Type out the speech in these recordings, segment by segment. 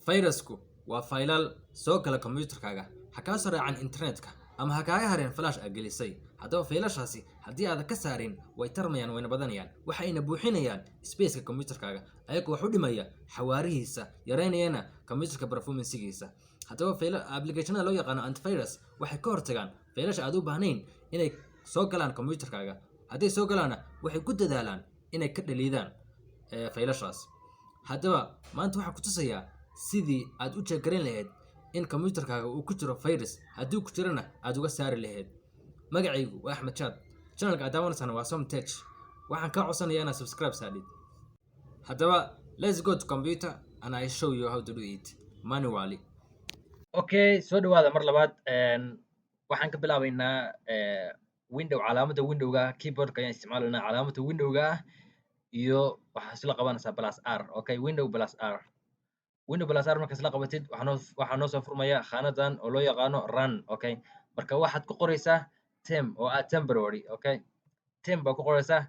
fayrasku waa faylal soo gala kombiyuutarkaaga ha kaa soo raacan internetka ama ha kaaga hareen flash aad gelisay. haddaba faylashaasi haddii aadan ka saarin way tarmayaan wayna badanayaan waxayna buuxinayaan spaceka kombiyuutarkaaga ayagoo wax u dhimaya xawaarihiisa yareynayana kombiyuutarka performancegiisa. haddaba applicationada loo yaqaano antivirus waxay ka hortagaan faylasha aad u baahnayn inay soo galaan kombiyuutarkaaga. hadday soo galaana waxay ku dadaalaan inay ka dhaliidaan faylashaas. haddaba maanta waxaa ku tusayaa sidii aad u jeeggarin lahayd in kombiyuutarkaaga uu ku jiro virus, haddii ku jirana aad uga saari lahayd. magacaygu waa Axmed Chad, channelka aad daawanaysana waa Somtech. waxaan kaa codsanayaa inaad subscribe saadhid. haddaba let's go to computer and I show you how to do it manually. Okay, soo dhawaada mar labaad. waxaan ka bilaabaynaa window, calaamada windowga keyboardka ayaan isticmaalaynaa calaamada windowga iyo waxaa isla qabanaysaa plus R. okay, window plus R. window plus R marka isla qabatid waxaa noo soo furmaya khaanadan oo loo yaqaano run. okay, marka waxaad ku qoraysaa tem oo ah temporary. okay, tem baa ku qoraysaa.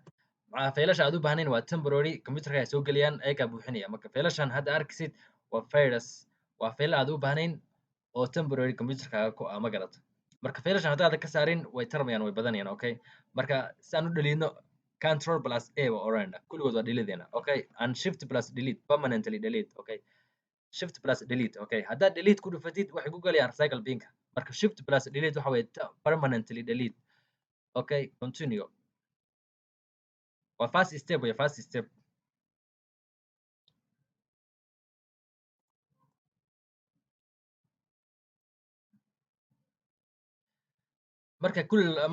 faylasha aad u baahnayn waa temporary, computerka ay soo geliyaan ayagaa buuxinaya. marka faylashan hadda arkisid waa virus, waa fayla aad u baahnayn oo temporary computerkaaga ku ah, ma garata. marka faylashan haddaadan ka saarin way tarmayaan way badanayaan. okay, marka si aan u dhaliidno control plus A waa oranayna kulligood waa dhalideena. okay, and shift plus delete permanently delete. okay, shift plus delete. okay, haddaad delete ku dhufatid waxay ku galayaan recycle binka. marka shift plus delete waxa weeye permanently delete. okay, continue. waa first step way first step.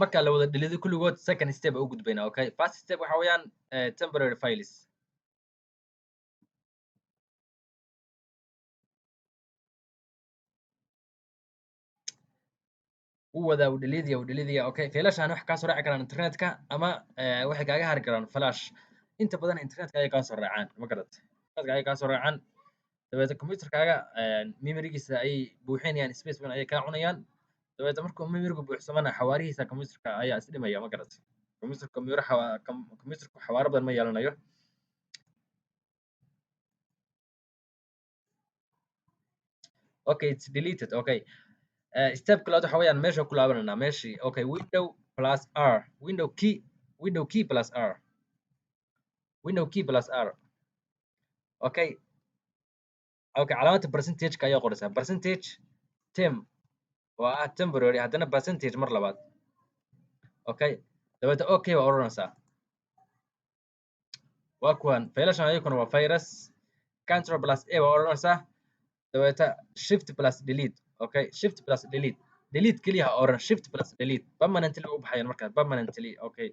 marka la wada dhalido kulligood second step u gudbayna. okay, first step waxa weeyaan temporary files. u dhaliidaya. okay, faylashan wax kaa soo raaci karaan internetka ama waxay kaaga hari karaan flash. inta badan internetka ayay kaa soo raacaan, ma garat. internetka ayay kaa soo raacaan dabeetna computerkaaga memorigiisa ayay buuxinayaan, space badan ayay kaa cunayaan. dabeetna markuu memoriga buuxsamana xawaarihiisa computerka ayaa isdhimaya, ma garat. computerku xawaaro badan ma yeelanayo. okay, it's deleted. okay, step kalaad waxa weeyaan meesha ku laabanayna meeshii. okay, window plus R, window key plus R, window key plus R. okay, okay, calaamada percentage-ka ayaa qoraysaa percentage tem oo ah temporary, haddana percentage mar labaad. okay, dabeetna okay waa odhanaysaa. waa kuwan faylashan ayaguna waa virus. control plus A waa odhanaysaa. dabeetna shift plus delete. okay, shift plus delete. delete keliya ha oran, shift plus delete permanently u baxayaan markaas permanently. okay,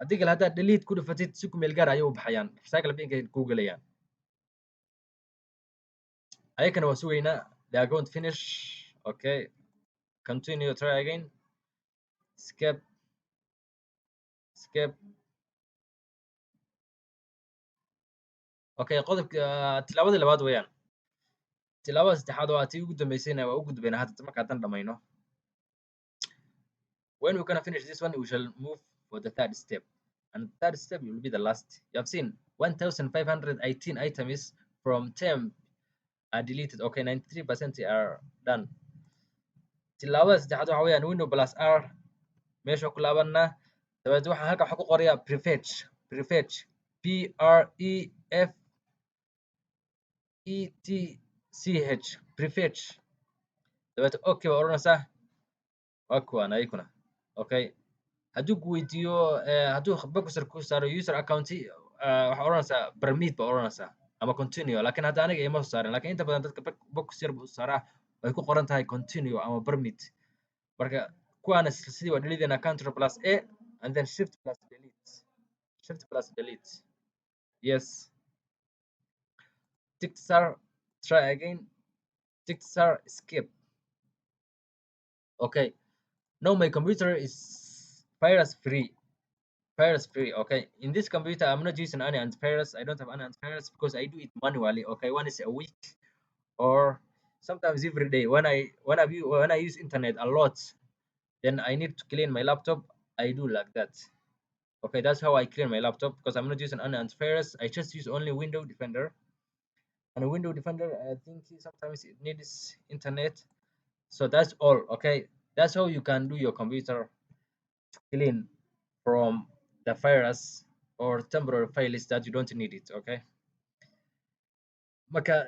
haddii kale haddaad delete ku dhufatid si ku meel gaar ayay u baxayaan, recycle binka ku gelayaan. ayakana waa sugaynaa, they are going to finish. okay, continue, try again, skip. okay, qodobka tilaabada labaad weeyaan. tilaabada saddexaad waa tii ugu dambeysayna waa u gudbayna hadda marka haddaan dhamayno. when we gonna finish this one we shall move for the third step, and the third step will be the last. You have seen 1518 items from temp are deleted. okay, 93% are done. tilaabada saddexaad waxa weeyaan window plus R, meesha ku laabanna. dabeetna waxaan halka waxa ku qorayaa prefetch prefetch. dabeetna okay waa odhanaysaa. waa kuwan ayaguna. okay, hadduu ku weydiiyo hadduu boxer ku saaro user account waxaa odhanaysaa permit baa odhanaysaa ama continue. laakiin hadda aniga ima soo saarin, laakiin inta badan dadka box yar buu saaraa way ku qoran tahay continue ama permit. marka kuwaana sidii waa dhalideena control plus A and then shift plus delete. yes, tick sir, try again, tick sir, skip. okay, now my computer is virus free. okay, in this computer I'm not using any antivirus. I don't have any antivirus because I do it manually. okay, once a week or sometimes every day. when I use internet a lot, then I need to clean my laptop. I do like that. okay, that's how I clean my laptop because I'm not using any antivirus. I just use only Window Defender. And a window defender, I think sometimes it needs internet. So that's all. Okay, that's how you can do your computer to clean from the virus or temporary files that you don't need it. Okay, marka